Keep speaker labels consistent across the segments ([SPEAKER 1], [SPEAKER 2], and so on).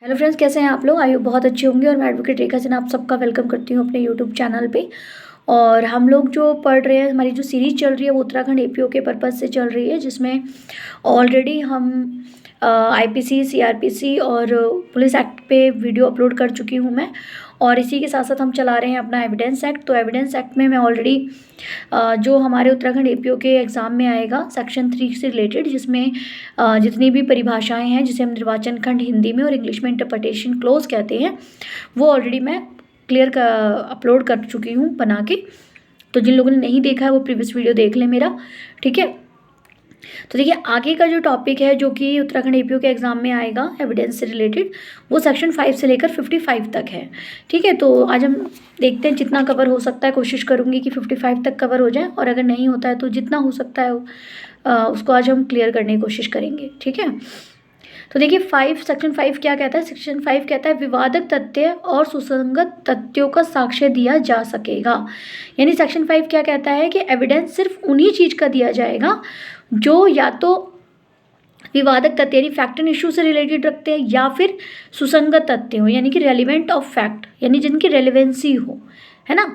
[SPEAKER 1] Hello friends, कैसे हैं आप लोग? आई होप बहुत अच्छे होंगे। और मैं एडवोकेट रेखा सिन्हा आप सबका वेलकम करती हूँ अपने यूट्यूब चैनल पे। और हम लोग जो पढ़ रहे हैं, हमारी जो सीरीज़ चल रही है वो उत्तराखंड एपीओ के पर्पज़ से चल रही है, जिसमें ऑलरेडी हम आईपीसी, सीआरपीसी और पुलिस एक्ट पे वीडियो अपलोड कर चुकी हूँ मैं। और इसी के साथ साथ हम चला रहे हैं अपना एविडेंस एक्ट। तो एविडेंस एक्ट में मैं ऑलरेडी जो हमारे उत्तराखंड एपीओ के एग्ज़ाम में आएगा सेक्शन 3 से रिलेटेड, जिसमें जितनी भी परिभाषाएं हैं, जिसे हम निर्वाचन खंड हिंदी में और इंग्लिश में इंटरप्रिटेशन क्लोज कहते हैं, वो ऑलरेडी मैं क्लियर अपलोड कर चुकी हूँ बना के। तो जिन लोगों ने नहीं देखा है वो प्रीवियस वीडियो देख लें मेरा, ठीक है। तो देखिए, आगे का जो टॉपिक है जो कि उत्तराखंड एपीओ के एग्ज़ाम में आएगा एविडेंस से रिलेटेड, वो सेक्शन 5 से लेकर 55 तक है, ठीक है। तो आज हम देखते हैं जितना कवर हो सकता है, कोशिश करूँगी कि 55 तक कवर हो जाए, और अगर नहीं होता है तो जितना हो सकता है उसको आज हम क्लियर करने की कोशिश करेंगे, ठीक है। तो देखिए, सेक्शन 5 क्या कहता है? सेक्शन 5 कहता है विवादक तथ्य और सुसंगत तथ्यों का साक्ष्य दिया जा सकेगा। यानी सेक्शन 5 क्या कहता है कि एविडेंस सिर्फ उन्हीं चीज़ का दिया जाएगा जो या तो विवादक तथ्य यानी फैक्ट एंड इशू से रिलेटेड रखते हैं, या फिर सुसंगत तथ्य हो यानी कि रेलिवेंट ऑफ फैक्ट, यानी जिनकी रेलिवेंसी हो, है ना।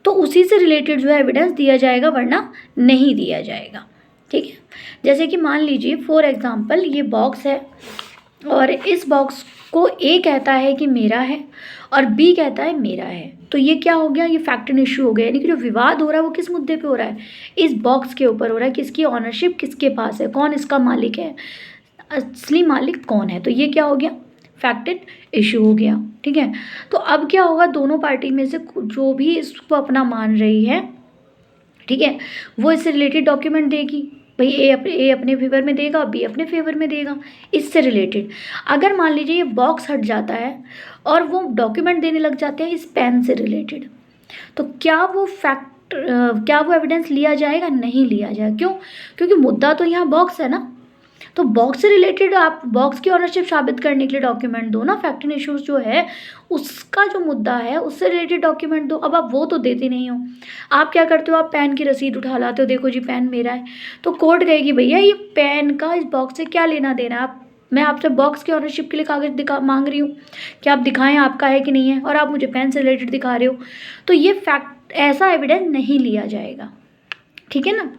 [SPEAKER 1] तो उसी से रिलेटेड जो है एविडेंस दिया जाएगा, वरना नहीं दिया जाएगा, ठीक है। जैसे कि मान लीजिए फॉर एग्जांपल ये बॉक्स है, और इस बॉक्स को ए कहता है कि मेरा है और बी कहता है मेरा है। तो ये क्या हो गया? ये फैक्ट एंड इशू हो गया। यानी कि जो विवाद हो रहा है वो किस मुद्दे पे हो रहा है? इस बॉक्स के ऊपर हो रहा है। किसकी ऑनरशिप किसके पास है, कौन इसका मालिक है, असली मालिक कौन है। तो ये क्या हो गया? फैक्ट एंड इशू हो गया, ठीक है। तो अब क्या होगा? दोनों पार्टी में से जो भी इसको अपना मान रही है, ठीक है, वो इससे रिलेटेड डॉक्यूमेंट देगी। भाई ए अपने फेवर में देगा, बी अपने फेवर में देगा, इससे रिलेटेड। अगर मान लीजिए ये बॉक्स हट जाता है और वो डॉक्यूमेंट देने लग जाते हैं इस पेन से रिलेटेड, तो क्या वो एविडेंस लिया जाएगा? नहीं लिया जाएगा। क्यों? क्योंकि मुद्दा तो यहाँ बॉक्स है ना। तो बॉक्स से रिलेटेड आप बॉक्स की ऑनरशिप साबित करने के लिए डॉक्यूमेंट दो ना। फैक्ट एंड इश्यूज जो है उसका जो मुद्दा है उससे रिलेटेड डॉक्यूमेंट दो। अब आप वो तो देते नहीं हो। आप क्या करते हो? आप पेन की रसीद उठा लाते हो, देखो जी पेन मेरा है। तो कोर्ट कहेगी भैया ये पेन का इस बॉक्स से क्या लेना देना। आप मैं आपसे बॉक्स की ऑनरशिप के लिए कागज मांग रही हूँ कि आप दिखाएं आपका है कि नहीं है, और आप मुझे पेन से रिलेटेड दिखा रहे हो। तो ये फैक्ट ऐसा एविडेंस नहीं लिया जाएगा, ठीक है ना।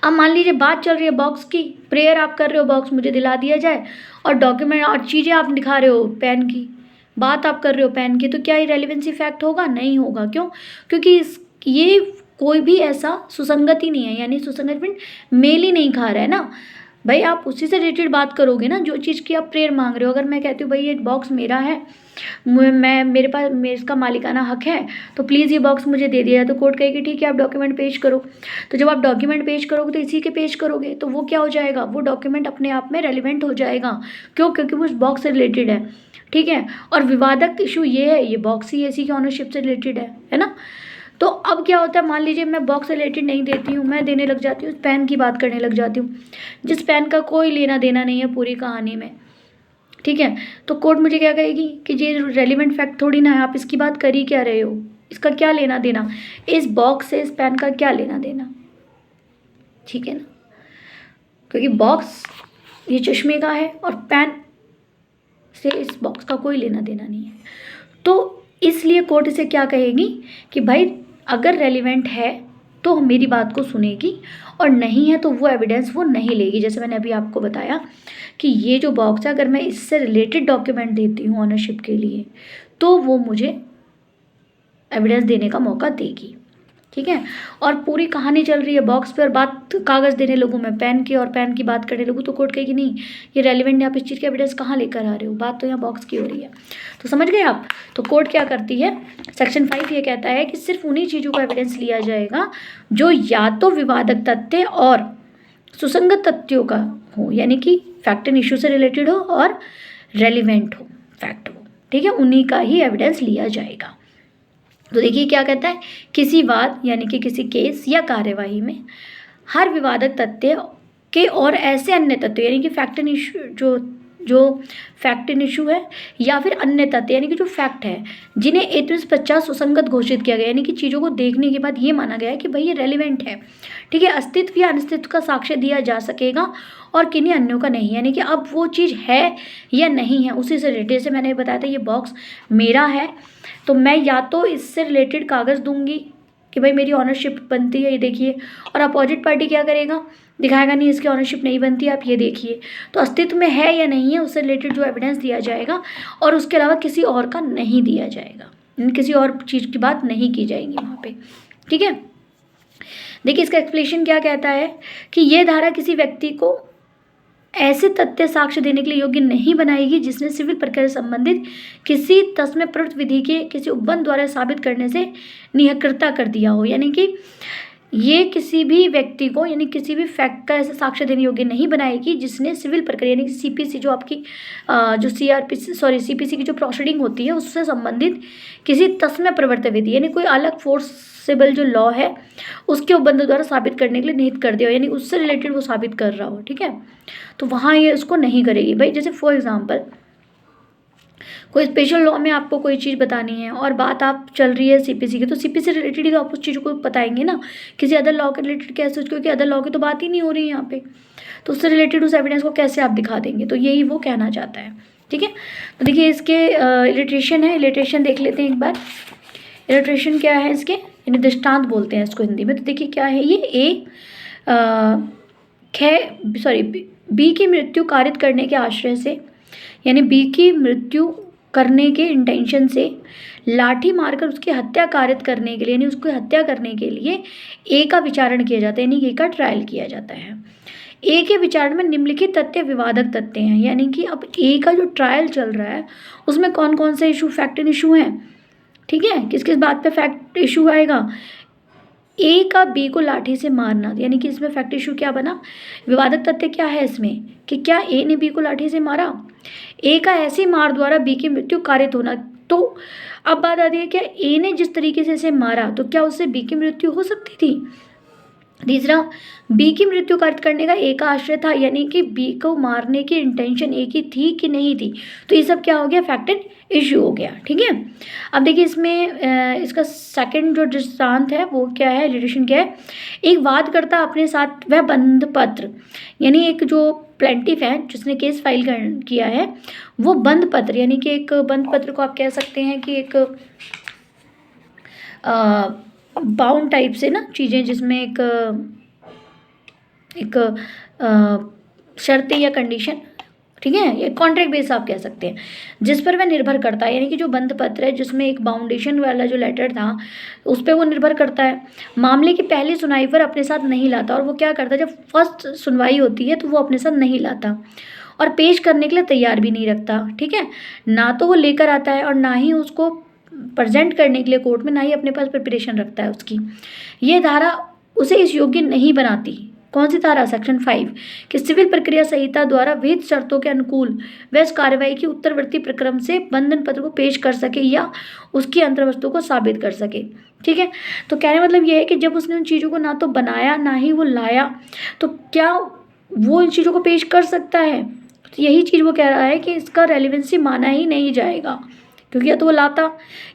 [SPEAKER 1] अब मान लीजिए बात चल रही है बॉक्स की, प्रेयर आप कर रहे हो बॉक्स मुझे दिला दिया जाए, और डॉक्यूमेंट और चीज़ें आप दिखा रहे हो पेन की, बात आप कर रहे हो पेन की, तो क्या ये रेलिवेंसी फैक्ट होगा? नहीं होगा। क्यों? क्योंकि ये कोई भी ऐसा सुसंगत ही नहीं है, यानी सुसंगत मीन मेल ही नहीं खा रहा है ना। भाई आप उसी से रिलेटेड बात करोगे ना जो चीज़ की आप प्रेयर मांग रहे हो। अगर मैं कहती हूँ भाई ये बॉक्स मेरा है, मेरे पास इसका मालिकाना हक है, तो प्लीज़ ये बॉक्स मुझे दे दिया, तो कोर्ट कहेगी ठीक है आप डॉक्यूमेंट पेश करो। तो जब आप डॉक्यूमेंट पेश करोगे तो इसी के पेश करोगे, तो वो क्या हो जाएगा? वो डॉक्यूमेंट अपने आप में रेलिवेंट हो जाएगा। क्यों? क्योंकि वो उस बॉक्स से रिलेटेड है, ठीक है। और विवादक इशू ये है, ये बॉक्स ही इसी के ऑनरशिप से रिलेटेड है ना। तो अब क्या होता है? मान लीजिए मैं बॉक्स से रिलेटेड नहीं देती हूँ, मैं देने लग जाती हूँ पेन की बात करने लग जाती हूँ, जिस पेन का कोई लेना देना नहीं है पूरी कहानी में, ठीक है। तो कोर्ट मुझे क्या कहेगी कि ये रेलिवेंट फैक्ट थोड़ी ना है, आप इसकी बात कर ही क्या रहे हो, इसका क्या लेना देना, इस बॉक्स से इस पेन का क्या लेना देना, ठीक है ना। क्योंकि बॉक्स ये चश्मे का है और पेन से इस बॉक्स का कोई लेना देना नहीं है। तो इसलिए कोर्ट इसे क्या कहेगी कि भाई अगर रेलिवेंट है तो मेरी बात को सुनेगी, और नहीं है तो वो एविडेंस वो नहीं लेगी। जैसे मैंने अभी आपको बताया कि ये जो बॉक्स है, अगर मैं इससे रिलेटेड डॉक्यूमेंट देती हूँ ऑनरशिप के लिए, तो वो मुझे एविडेंस देने का मौका देगी, ठीक है। और पूरी कहानी चल रही है बॉक्स पर, बात कागज़ देने लगूँ मैं पेन की, और पेन की बात करने लगूँ, तो कोर्ट कहेगी नहीं ये रेलिवेंट है, आप इस चीज़ की एविडेंस कहाँ लेकर आ रहे हो, बात तो यहाँ बॉक्स की हो रही है। तो समझ गए आप? तो कोर्ट क्या करती है? सेक्शन 5 ये कहता है कि सिर्फ उन्हीं चीज़ों का एविडेंस लिया जाएगा जो या तो विवादक तथ्य और सुसंगत तथ्यों का हो, यानी कि फैक्ट एंड इशू से रिलेटेड हो और रेलिवेंट हो, फैक्ट हो, ठीक है, उन्हीं का ही एविडेंस लिया जाएगा। तो देखिए क्या कहता है, किसी वाद यानी कि किसी केस या कार्यवाही में हर विवादक तथ्य के और ऐसे अन्य तथ्य यानी कि फैक्ट एंड इशू जो जो फैक्ट इन इशू है, या फिर अन्य तथ्य यानी कि जो फैक्ट है जिन्हें एतुस 50 सुसंगत घोषित किया गया, यानी कि चीज़ों को देखने के बाद ये माना गया है कि भाई ये रेलिवेंट है, ठीक है, अस्तित्व या अनिस्तित्व का साक्ष्य दिया जा सकेगा और किन्हीं अन्यों का नहीं, यानी कि अब वो चीज़ है या नहीं है उसी से रिलेटेड। जैसे मैंने बताया था ये बॉक्स मेरा है, तो मैं या तो इससे रिलेटेड कागज़ दूंगी कि भाई मेरी ऑनरशिप बनती है, ये देखिए, और अपोजिट पार्टी क्या करेगा, दिखाएगा नहीं इसकी ऑनरशिप नहीं बनती, आप ये देखिए। तो अस्तित्व में है या नहीं है उससे रिलेटेड जो एविडेंस दिया जाएगा, और उसके अलावा किसी और का नहीं दिया जाएगा, किसी और चीज़ की बात नहीं की जाएगी वहाँ पे, ठीक है। देखिए इसका एक्सप्लेनेशन क्या कहता है कि यह धारा किसी व्यक्ति को ऐसे तथ्य साक्ष्य देने के लिए योग्य नहीं बनाएगी जिसने सिविल प्रक्रिया से संबंधित किसी तस्मै प्रवृत्त विधि के किसी उपबंध द्वारा साबित करने से निहकर्ता कर दिया हो, यानी कि ये किसी भी व्यक्ति को यानी किसी भी फैक्ट का ऐसे साक्ष्य देने योग्य नहीं बनाएगी जिसने सिविल प्रक्रिया यानी कि सीपीसी जो आपकी जो सीपीसी की जो प्रोसीडिंग होती है उससे संबंधित किसी तस्मै प्रवृत्त विधि यानी कोई अलग फोर्सेबल जो लॉ है उसके उपबंध द्वारा साबित करने के लिए निहित कर दिया हो, यानी उससे रिलेटेड वो साबित कर रहा हो, ठीक है। तो वहाँ ये उसको नहीं करेगी भाई। जैसे फॉर एग्जाम्पल कोई स्पेशल लॉ में आपको कोई चीज़ बतानी है और बात आप चल रही है सीपीसी की, तो सीपीसी रिलेटेड ही तो आप उस चीज़ को बताएंगे ना, किसी अदर लॉ के रिलेटेड कैसे, क्योंकि अदर लॉ की तो बात ही नहीं हो रही है यहाँ पे, तो उससे रिलेटेड उस एविडेंस को कैसे आप दिखा देंगे, तो यही वो कहना चाहता है, ठीक है। तो देखिए इसके इलिट्रेशन है, इलिट्रेशन देख लेते हैं एक बार। इलिट्रेशन क्या है इसके, यानी दृष्टांत बोलते हैं इसको हिंदी में। तो देखिए क्या है ये, बी की मृत्यु कारित करने के आश्रय से, यानी बी की मृत्यु करने के इंटेंशन से लाठी मारकर उसकी हत्या कारित करने के लिए, यानी उसको हत्या करने के लिए ए का विचारण किया जाता है, यानी ए का ट्रायल किया जाता है। ए के विचारण में निम्नलिखित तथ्य विवादक तथ्य हैं, यानी कि अब ए का जो ट्रायल चल रहा है उसमें कौन कौन से इशू फैक्ट इन इशू हैं, ठीक है, किस किस बात पे फैक्ट इशू आएगा। ए का बी को लाठी से मारना, यानी कि इसमें फैक्ट इशू क्या बना, विवादक तथ्य क्या है इसमें कि क्या ए ने बी को लाठी से मारा, ए का ऐसी मार द्वारा बी की मृत्यु कारित होना। तो अब बात आती है क्या ए ने जिस तरीके से इसे मारा तो क्या उससे बी की मृत्यु हो सकती थी। तीसरा, बी की मृत्यु कारित करने का ए का आश्रय था, यानी कि बी को मारने की इंटेंशन ए की थी कि नहीं थी, तो ये सब क्या हो गया, फैक्ट एंड इश्यू हो गया, ठीक है। अब देखिए इसमें इसका सेकंड जो दृष्टांत है वो क्या है, रिलेशन क्या है, एक वादकर्ता अपने साथ वह बंध पत्र, यानी एक जो प्लेंटिफ है जिसने केस फाइल किया है वो बंध पत्र, यानी कि एक बंध पत्र को आप कह सकते हैं कि एक बाउंड टाइप से ना चीज़ें, जिसमें एक शर्तें या कंडीशन, ठीक है, ये कॉन्ट्रैक्ट बेस आप कह सकते हैं, जिस पर वह निर्भर करता है, यानी कि जो बंध पत्र है जिसमें एक बाउंडेशन वाला जो लेटर था उस पर वो निर्भर करता है। मामले की पहली सुनवाई पर अपने साथ नहीं लाता, और वो क्या करता है जब फर्स्ट सुनवाई होती है तो वो अपने साथ नहीं लाता और पेश करने के लिए तैयार भी नहीं रखता, ठीक है, ना तो वो लेकर आता है और ना ही उसको प्रेजेंट करने के लिए कोर्ट में, ना ही अपने पास प्रिपरेशन रखता है उसकी। ये धारा उसे इस योग्य नहीं बनाती। कौन सी धारा, सेक्शन 5, कि सिविल प्रक्रिया संहिता द्वारा विहित शर्तों के अनुकूल वह इस कार्रवाई की उत्तरवर्ती प्रक्रम से बंधन पत्र को पेश कर सके या उसकी अंतर्वस्तु को साबित कर सके, ठीक है। तो कहने मतलब यह है कि जब उसने उन चीज़ों को ना तो बनाया ना ही वो लाया, तो क्या वो इन चीज़ों को पेश कर सकता है। तो यही चीज़ वो कह रहा है कि इसका रेलिवेंसी माना ही नहीं जाएगा, क्योंकि या तो वो लाता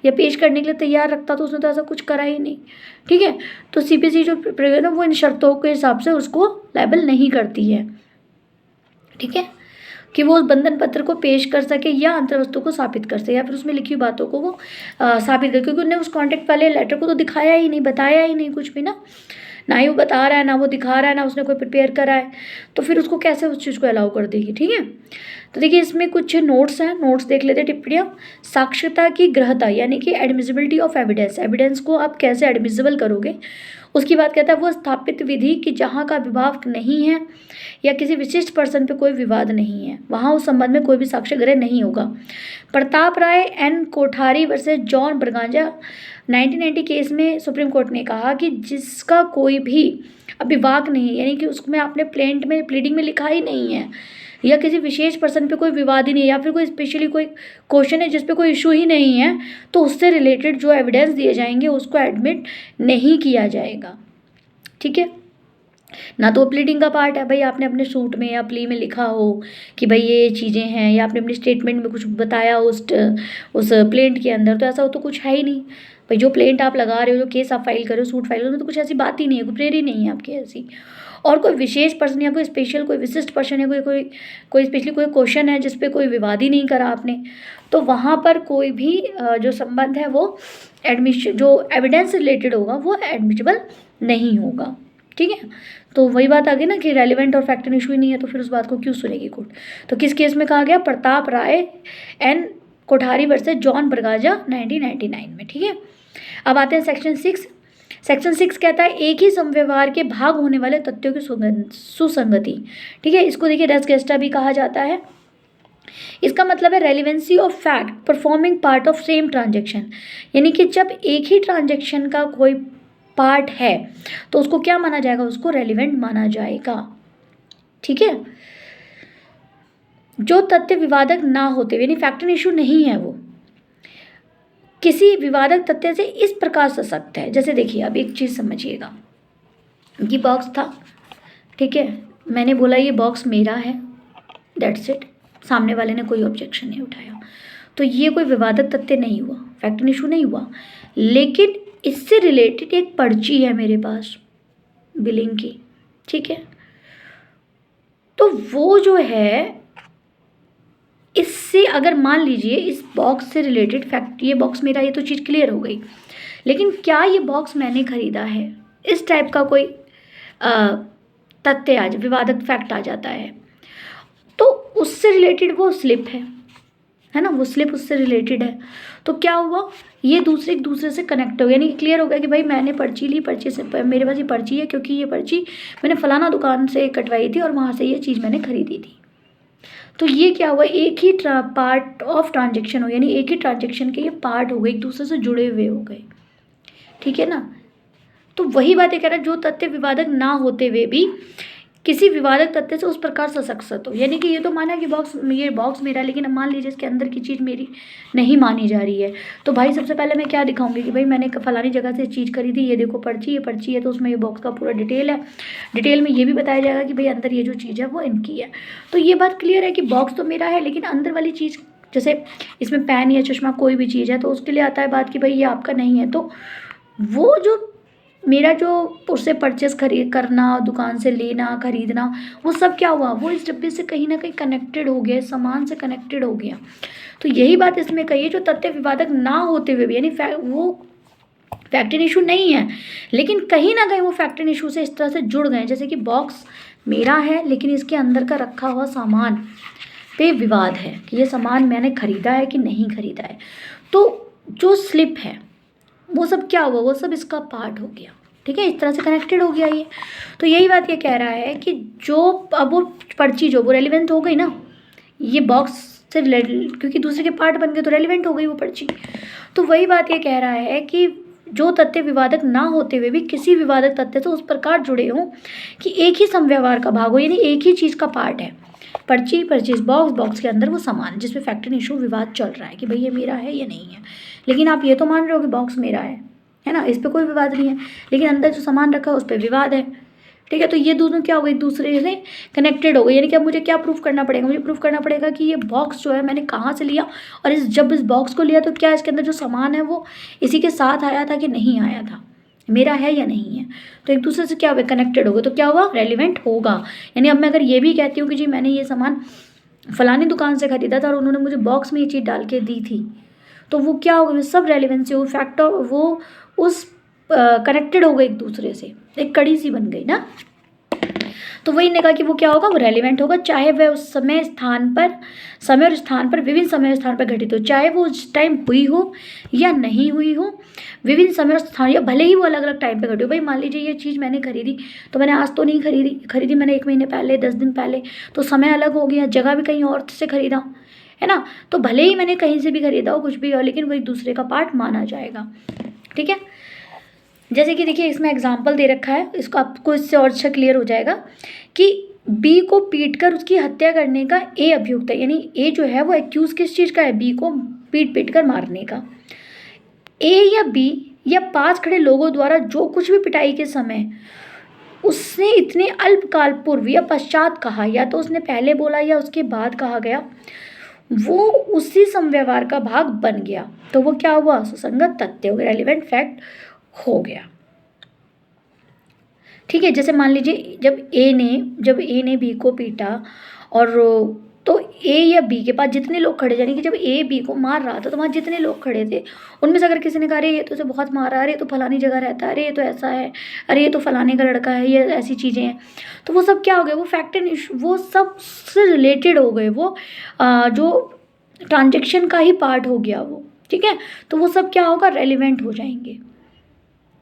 [SPEAKER 1] या पेश करने के लिए तैयार रखता, तो उसने तो ऐसा कुछ करा ही नहीं, ठीक है। तो सीपीसी जो प्रक्रिया है वो इन शर्तों के हिसाब से उसको लायबल नहीं करती है, ठीक है, कि वो उस बंधन पत्र को पेश कर सके या अंतर्वस्तु को साबित कर सके, या फिर उसमें लिखी बातों को वो साबित कर, क्योंकि उन्होंने उस कॉन्ट्रैक्ट वाले लेटर को तो दिखाया ही नहीं, बताया ही नहीं कुछ भी ना ही वो बता रहा है ना वो दिखा रहा है ना उसने कोई प्रिपेयर करा है, तो फिर उसको कैसे उस चीज़ को अलाउ कर देगी, ठीक है। तो देखिए इसमें कुछ नोट्स हैं, नोट्स देख लेते हैं, टिप्पणियाँ। साक्ष्यता की ग्रहता, यानी कि एडमिसिबिलिटी ऑफ एविडेंस, एविडेंस को आप कैसे एडमिसिबल करोगे उसकी बात कहता है। वो स्थापित विधि कि जहाँ का विवाद नहीं है या किसी विशिष्ट पर्सन पे कोई विवाद नहीं है वहाँ उस संबंध में कोई भी साक्ष्य ग्रहण नहीं होगा। Pratap Rai N Kothari versus John Braganza 1990 case में सुप्रीम कोर्ट ने कहा कि जिसका कोई भी विवाद नहीं, यानी कि उसमें आपने प्लीडिंग में लिखा ही नहीं है, या किसी विशेष पर्सन पे कोई विवाद ही नहीं है, या फिर कोई स्पेशली कोई क्वेश्चन है जिस पे कोई इशू ही नहीं है, तो उससे रिलेटेड जो एविडेंस दिए जाएंगे उसको एडमिट नहीं किया जाएगा, ठीक है। ना तो प्लीडिंग का पार्ट है, भाई आपने अपने सूट में या प्ली में लिखा हो कि भाई ये चीज़ें हैं, या आपने अपनी स्टेटमेंट में कुछ बताया उस प्लेंट के अंदर, तो ऐसा हो तो कुछ है ही नहीं। भाई जो प्लेंट आप लगा रहे हो, जो केस आप फाइल कर रहे हो, सूट फाइल कर रहे हो, तो कुछ ऐसी बात ही नहीं है, कोई प्रेयर ही नहीं है आपकी ऐसी। और कोई विशेष पर्सन या कोई स्पेशल कोई विशिष्ट पर्सन या कोई कोई कोई स्पेशली कोई क्वेश्चन है जिस पे कोई विवाद ही नहीं करा आपने, तो वहाँ पर कोई भी जो संबंध है वो एडमिशन जो एविडेंस रिलेटेड होगा वो एडमिसिबल नहीं होगा। ठीक है, तो वही बात आ गई ना कि रेलिवेंट और फैक्ट इशू ही नहीं है, तो फिर उस बात को क्यों सुनेगी कोर्ट। तो किस केस में कहा गया, प्रताप राय एंड कोठारी वर्सेस जॉन बरगाजा 1999 में। ठीक है, अब आते हैं सेक्शन 6। सेक्शन 6 कहता है एक ही समव्यवहार के भाग होने वाले तथ्यों की सुसंगति। ठीक है, इसको देखिए रेस गेस्टा भी कहा जाता है। इसका मतलब है relevancy of fact performing part of same transaction, यानी कि जब एक ही ट्रांजेक्शन का कोई पार्ट है तो उसको क्या माना जाएगा, उसको रेलिवेंट माना जाएगा। ठीक है, जो तथ्य विवादक ना होते यानी फैक्ट एंड इशू नहीं है, वो किसी विवादक तथ्य से इस प्रकार सशक्त है। जैसे देखिए, अब एक चीज़ समझिएगा, ये बॉक्स था, ठीक है, मैंने बोला ये बॉक्स मेरा है, दैट्स इट, सामने वाले ने कोई ऑब्जेक्शन नहीं उठाया, तो ये कोई विवादक तथ्य नहीं हुआ, फैक्ट एंड इशू नहीं हुआ। लेकिन इससे रिलेटेड एक पर्ची है मेरे पास बिलिंग की, ठीक है, तो वो जो है इससे अगर मान लीजिए इस बॉक्स से रिलेटेड फैक्ट, ये बॉक्स मेरा, ये तो चीज़ क्लियर हो गई, लेकिन क्या ये बॉक्स मैंने खरीदा है, इस टाइप का कोई तथ्य आज विवादक फैक्ट आ जाता है, तो उससे रिलेटेड वो स्लिप है ना, वो स्लिप उससे रिलेटेड है, तो क्या हुआ, ये एक दूसरे से कनेक्ट हो गया, यानी क्लियर हो गया कि भाई मैंने पर्ची ली, पर्ची से मेरे पास ये पर्ची है क्योंकि ये पर्ची मैंने फलाना दुकान से कटवाई थी और वहाँ से ये चीज़ मैंने खरीदी थी। तो ये क्या हुआ, एक ही पार्ट ऑफ ट्रांजेक्शन हो, यानी एक ही ट्रांजेक्शन के ये पार्ट हो गए, एक दूसरे से जुड़े हुए हो गए। ठीक है ना, तो वही बात ये कह रहा है, जो तथ्य विवादक ना होते हुए भी किसी विवादक तथ्य से उस प्रकार सशक्त हो, यानी कि ये तो माना कि ये बॉक्स मेरा, लेकिन अब मान लीजिए इसके अंदर की चीज़ मेरी नहीं मानी जा रही है, तो भाई सबसे पहले मैं क्या दिखाऊंगी कि भाई मैंने फलानी जगह से चीज़ खरीदी, ये देखो पर्ची, ये पर्ची है, तो उसमें ये बॉक्स का पूरा डिटेल है, डिटेल में ये भी बताया जाएगा कि भाई अंदर ये जो चीज़ है वो इनकी है। तो ये बात क्लियर है कि बॉक्स तो मेरा है, लेकिन अंदर वाली चीज़, जैसे इसमें पेन या चश्मा कोई भी चीज़ है, तो उसके लिए आता है बात कि भाई ये आपका नहीं है, तो वो जो मेरा जो उससे परचेस करना, दुकान से लेना, खरीदना, वो सब क्या हुआ, वो इस डब्बे से कहीं ना कहीं कनेक्टेड हो गया, सामान से कनेक्टेड हो गया। तो यही बात इसमें कही है, जो तथ्य विवादक ना होते हुए भी, यानी वो फैक्ट एंड इशू नहीं है, लेकिन कहीं ना कहीं वो फैक्ट एंड इशू से इस तरह से जुड़ गए, जैसे कि बॉक्स मेरा है लेकिन इसके अंदर का रखा हुआ सामान पे विवाद है कि ये सामान मैंने खरीदा है कि नहीं खरीदा है, तो जो स्लिप है वो सब क्या हुआ, वो सब इसका पार्ट हो गया। ठीक है, इस तरह से कनेक्टेड हो गया ये। तो यही बात ये कह रहा है कि जो अब वो पर्ची जो वो रेलिवेंट हो गई ना, ये बॉक्स से क्योंकि दूसरे के पार्ट बन गए तो रेलिवेंट हो गई वो पर्ची। तो वही बात ये कह रहा है कि जो तथ्य विवादक ना होते हुए भी किसी विवादक तथ्य से उस प्रकार जुड़े हों कि एक ही समव्यवहार का भाग हो, यानी एक ही चीज़ का पार्ट है, पर्ची, परचेज बॉक्स, बॉक्स के अंदर वो सामान जिसमें फैक्ट एंड इशू विवाद चल रहा है कि भाई ये मेरा है या नहीं है, लेकिन आप ये तो मान रहे हो कि बॉक्स मेरा है ना, इस पर कोई विवाद नहीं है, लेकिन अंदर जो सामान रखा है उस पर विवाद है। ठीक है, तो ये दोनों क्या हो गए, एक दूसरे से कनेक्टेड हो गए, यानी कि अब मुझे क्या प्रूफ करना पड़ेगा, मुझे प्रूफ करना पड़ेगा कि ये बॉक्स जो है मैंने कहाँ से लिया, और जब इस बॉक्स को लिया तो क्या इसके अंदर जो सामान है वो इसी के साथ आया था कि नहीं आया था, मेरा है या नहीं है। तो एक दूसरे से क्या हुआ, कनेक्टेड हो गए, तो क्या हुआ, रेलिवेंट होगा। यानी अब मैं अगर ये भी कहती हूँ कि जी मैंने ये सामान फलानी दुकान से खरीदा था और उन्होंने मुझे बॉक्स में ये चीज़ डाल के दी थी, तो वो क्या होगा, सब रेलिवेंसी, वो फैक्टर, वो उस कनेक्टेड हो गए एक दूसरे से, एक कड़ी सी बन गई ना। तो वही ने कहा कि वो क्या होगा, वो रेलिवेंट होगा, चाहे वह उस समय और स्थान पर विभिन्न समय और स्थान पर घटित हो, चाहे वो उस टाइम हुई हो या नहीं हुई हो, विभिन्न समय और स्थान, या भले ही वो अलग अलग टाइम पे घटी हो। भाई मान लीजिए ये चीज़ मैंने खरीदी, तो मैंने आज तो नहीं खरीदी मैंने 1 महीने पहले, 10 दिन पहले, तो समय अलग हो गया, जगह भी कहीं और से खरीदा है ना, तो भले ही मैंने कहीं से भी खरीदा हो, कुछ भी हो, लेकिन वो एक दूसरे का पार्ट माना जाएगा। ठीक है, जैसे कि देखिए इसमें एग्जाम्पल दे रखा है, इसको आपको इससे और अच्छा क्लियर हो जाएगा कि बी को पीटकर उसकी हत्या करने का ए अभियुक्त है, यानी ए जो है वो एक्यूज किस चीज़ का है, बी को पीट कर मारने का। ए या बी या पास खड़े लोगों द्वारा जो कुछ भी पिटाई के समय उसने इतने अल्पकाल पूर्व या पश्चात कहा, या तो उसने पहले बोला या उसके बाद कहा गया, वो उसी समव्यवहार का भाग बन गया। तो वो क्या हुआ? सुसंगत तथ्य हो गया, रेलिवेंट फैक्ट हो गया। ठीक है, जैसे मान लीजिए जब ए ने बी को पीटा, और तो ए या बी के पास जितने लोग खड़े, यानी कि जब ए बी को मार रहा था तो वहाँ जितने लोग खड़े थे उनमें से अगर किसी ने कहा अरे ये तो उसे बहुत मारा, अरे ये तो फलानी जगह रहता है, अरे ये तो ऐसा है, अरे ये तो फलाने का लड़का है, ये ऐसी चीज़ें हैं, तो वो सब क्या हो गए? वो फैक्ट एंड इशू, वो सब से रिलेटेड हो गए, वो जो ट्रांजेक्शन का ही पार्ट हो गया वो। ठीक है, तो वो सब क्या होगा? रेलिवेंट हो जाएंगे।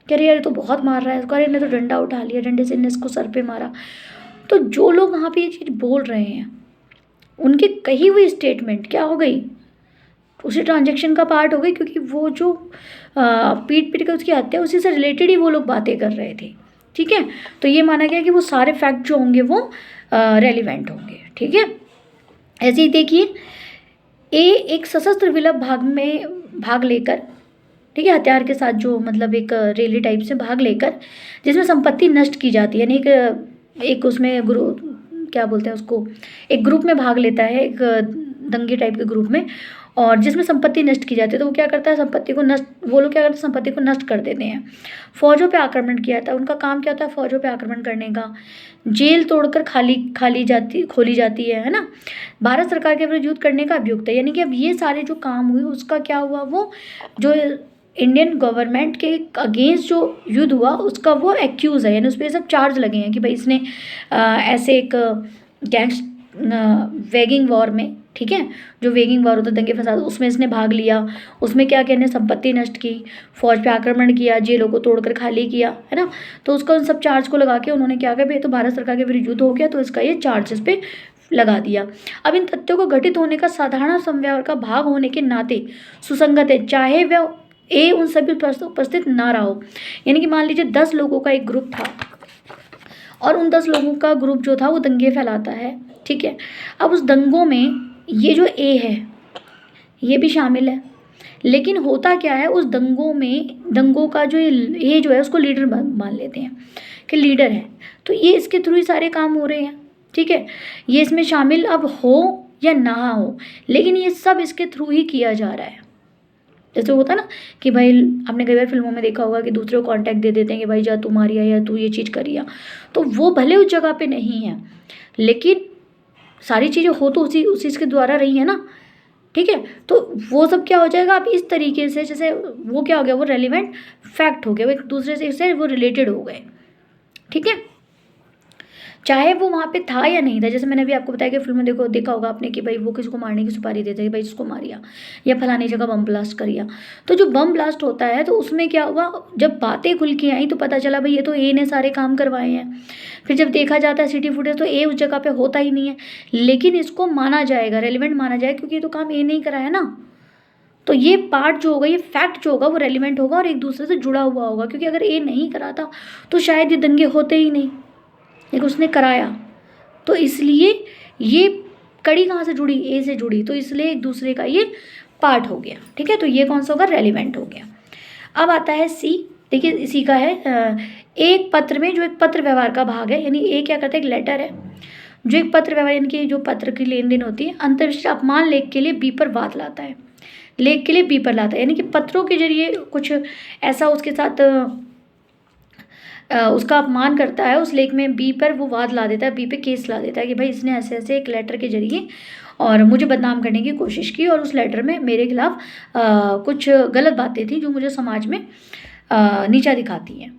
[SPEAKER 1] कह रहे यार तो बहुत मार रहा है इसको, अरे ने तो डंडा उठा लिया, डंडे से इसको सर पे मारा। तो जो लोग वहाँ पे ये चीज़ बोल रहे हैं उनकी कही हुई स्टेटमेंट क्या हो गई? उसी ट्रांजेक्शन का पार्ट हो गई, क्योंकि वो जो पीट पीट कर उसकी हत्या, उसी से रिलेटेड ही वो लोग बातें कर रहे थे। ठीक है, तो ये माना गया कि वो सारे फैक्ट जो होंगे वो रेलिवेंट होंगे। ठीक है, ऐसे ही देखिए, ए एक सशस्त्र विप्लव भाग लेकर, ठीक है, हथियार के साथ, जो मतलब एक रैली टाइप से भाग लेकर, जिसमें संपत्ति नष्ट की जाती है, यानी एक उसमें क्या बोलते हैं उसको, एक ग्रुप में भाग लेता है, एक दंगे टाइप के ग्रुप में, और जिसमें संपत्ति नष्ट की जाती है, तो वो क्या करता है? वो लोग क्या करते हैं? संपत्ति को नष्ट कर देते हैं। फौजों पे आक्रमण किया था, उनका काम क्या होता है? फौजों पे आक्रमण करने का। जेल तोड़कर खोली जाती है ना। भारत सरकार के विरुद्ध युद्ध करने का अभियुक्त है, यानी कि अब ये सारे जो काम हुए उसका क्या हुआ? वो जो इंडियन गवर्नमेंट के अगेंस्ट जो युद्ध हुआ उसका वो एक्यूज़ है, यानी उस पर सब चार्ज लगे हैं कि भाई इसने ऐसे एक गैंग्स वेगिंग वॉर में, ठीक है, जो वेगिंग वॉर होता है दंगे फसाद, उसमें इसने भाग लिया, उसमें क्या कहने, संपत्ति नष्ट की, फौज पे आक्रमण किया, जेलों को तोड़कर खाली किया, है ना। तो उसका उन सब चार्ज को लगा के उन्होंने क्या किया? भाई तो भारत सरकार के विरुद्ध युद्ध हो गया, तो इसका ये चार्जेस पे लगा दिया। अब इन तथ्यों को घटित होने का साधारण समव्यवहार का भाग होने के नाते सुसंगत है, चाहे वह ए उन सभी उपस्थित ना रहा हो। यानी कि मान लीजिए 10 लोगों का एक ग्रुप था, और उन 10 लोगों का ग्रुप जो था वो दंगे फैलाता है। ठीक है, अब उस दंगों में ये जो ए है ये भी शामिल है, लेकिन होता क्या है, उस दंगों का जो ये जो है उसको लीडर मान लेते हैं कि लीडर है, तो ये इसके थ्रू ही सारे काम हो रहे हैं। ठीक है, ये इसमें शामिल अब हो या ना हो, लेकिन ये सब इसके थ्रू ही किया जा रहा है। जैसे होता ना कि भाई आपने कई बार फिल्मों में देखा होगा कि दूसरे को कॉन्टैक्ट दे देते हैं कि भाई जा तू मारिया या तू ये चीज़ करिया, तो वो भले उस जगह पे नहीं है, लेकिन सारी चीज़ें हो तो उसी के द्वारा रही है ना। ठीक है, तो वो सब क्या हो जाएगा? अब इस तरीके से, जैसे वो क्या हो गया? वो रेलिवेंट फैक्ट हो गया, वो एक दूसरे से वो रिलेटेड हो गए। ठीक है, चाहे वो वहाँ पे था या नहीं था। जैसे मैंने अभी आपको बताया कि फिल्म में देखा होगा आपने कि भाई वो किसी को मारने की सुपारी देते हैं, भाई इसको मारिया या फलानी जगह बम ब्लास्ट करिया। तो जो बम ब्लास्ट होता है तो उसमें क्या हुआ, जब बातें खुल के आई तो पता चला भाई ये तो ए ने सारे काम करवाए हैं। फिर जब देखा जाता है सिटी फुटेज तो ए उस जगह पे होता ही नहीं है, लेकिन इसको माना जाएगा, रेलिवेंट माना जाएगा, क्योंकि ये तो काम ए नहीं कराया ना। तो ये पार्ट जो होगा, ये फैक्ट जो होगा वो रेलिवेंट होगा और एक दूसरे से जुड़ा हुआ होगा, क्योंकि अगर ए नहीं कराता तो शायद ये दंगे होते ही नहीं, लेकिन उसने कराया, तो इसलिए ये कड़ी कहाँ से जुड़ी? ए से जुड़ी, तो इसलिए एक दूसरे का ये पार्ट हो गया। ठीक है, तो ये कौन सा होगा? रेलिवेंट हो गया। अब आता है सी। देखिए इसी का है एक पत्र में, जो एक पत्र व्यवहार का भाग है, यानी ए क्या करता है? एक लेटर है जो एक पत्र व्यवहार, यानी कि जो पत्र की लेन देन होती है, अंतर्विष्ट अपमान लेख के लिए बी पर वाद लाता है, लेख के लिए बी पर लाता है, यानी कि पत्रों के जरिए कुछ ऐसा उसके साथ उसका अपमान करता है, उस लेख में बी पर वो वाद ला देता है, बी पे केस ला देता है कि भाई इसने ऐसे ऐसे एक लेटर के जरिए और मुझे बदनाम करने की कोशिश की, और उस लेटर में मेरे खिलाफ कुछ गलत बातें थी जो मुझे समाज में नीचा दिखाती हैं।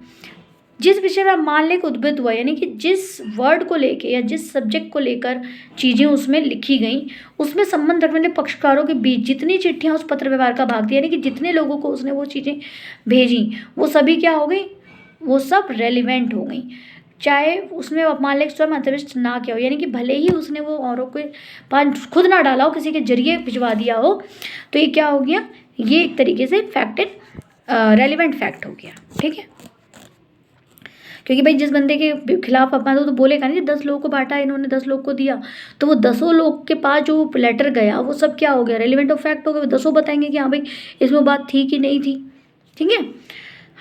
[SPEAKER 1] जिस विषय में मान लें उद्भिद हुआ, यानी कि जिस वर्ड को लेके या जिस सब्जेक्ट को लेकर चीज़ें उसमें लिखी गई, उसमें संबंध रखने वाले पक्षकारों के बीच जितनी चिट्ठियाँ उस पत्र व्यवहार का भाग थी, यानी कि जितने लोगों को उसने वो चीज़ें भेजी, वो सभी क्या हो गई? वो सब रेलिवेंट हो गई, चाहे उसमें मान लें स्वयं अंतर्विष्ट ना किया हो, यानी कि भले ही उसने वो औरों के पास खुद ना डाला हो, किसी के जरिए भिजवा दिया हो, तो ये क्या हो गया? ये एक तरीके से फैक्ट एंड रेलिवेंट फैक्ट हो गया। ठीक है, क्योंकि भाई जिस बंदे के खिलाफ अपना तो बोलेगा नहीं, 10 लोगों को बांटा इन्होंने, 10 लोग को दिया, तो वो 10 लोग के पास जो लेटर गया वो सब क्या हो गया? रेलिवेंट ऑफ फैक्ट हो गया। 10 बताएंगे कि हाँ भाई इसमें बात थी कि नहीं थी। ठीक है,